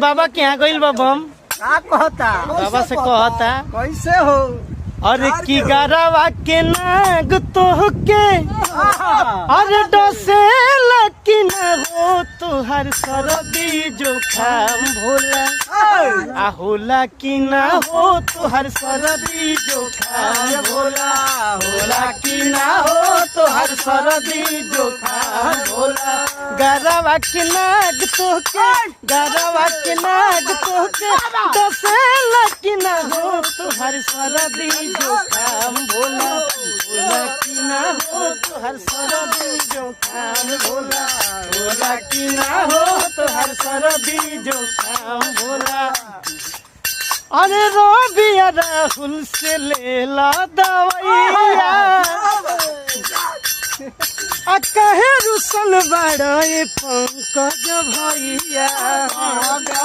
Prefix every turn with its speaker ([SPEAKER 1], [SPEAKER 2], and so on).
[SPEAKER 1] बाबा के यहाँ गइल बा बम
[SPEAKER 2] का कहता
[SPEAKER 1] बाबा से कहता
[SPEAKER 2] कैसे हो
[SPEAKER 1] अरे की गरवा के नाग तोहके अरे डसे लकी न हो तुहर सरदी जोखाम भोला आ होला कि न हो तुहर सरदी जोखाम भोला होला कि न हो तुहर सरदी जोखाम भोला गरवा के नाग तोहके गरवा के नाग तोहके डसे लकी न हो तुहर सरदी जोखाम भोला भोला कि ना हो तो हर सरदी जोखाम भोला भोला कि ना हो तो हर सरदी जोखाम भोला अरे रोबिया राहुल से लेला दवाइया कहे रुसल बड़ा पंकज भैया।